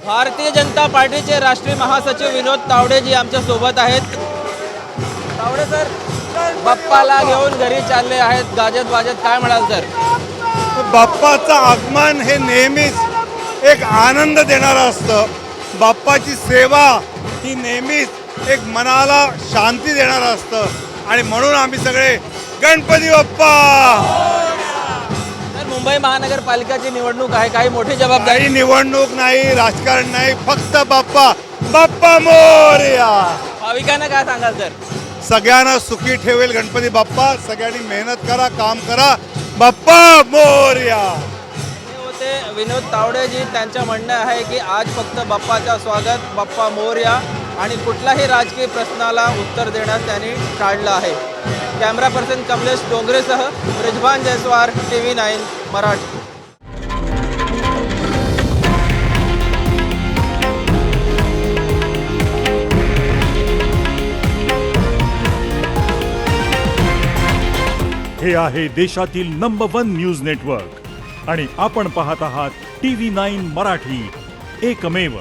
भारतीय जनता पार्टीचे राष्ट्रीय महासचिव विनोद तावडे जी आमच्या सोबत आहेत. तावडे सर, बाप्पाला घेऊन घरी चालले आहेत गाजत वाजत, काय म्हणाल सर? बाप्पाचं आगमन हे नेहमीच एक आनंद देणारं असतं. बाप्पाची सेवा ही नेहमीच एक मनाला शांती देणारं असतं आणि म्हणून आम्ही सगळे गणपती बाप्पा. तर मुंबई महानगरपालिकाची निवडणूक आहे, काही मोठी जबाबदारी. काही निवडणूक नाही, राजकारण नाही, फक्त बाप्पा. बाप्पा मोरया. भाविकांना काय सांगाल सर? सगळ्यांना सुखी ठेवेल गणपती बाप्पा. सगळ्यांनी मेहनत करा, काम करा. बाप्पा मोरया. हे होते विनोद तावडे जी. त्यांचं म्हणणं आहे की आज फक्त बाप्पाचं स्वागत, बाप्पा मोरया, आणि कुठलाही राजकीय प्रश्नाला उत्तर देण्यास त्यांनी टाळलं आहे. कॅमेरा पर्सन कमलेश डोंगरेसह ब्रिजभान जयस्वार, TV9 मराठी. हे आहे देशातील नंबर 1 न्यूज नेटवर्क आणि आपण पाहत आहात TV9 मराठी, एकमेव.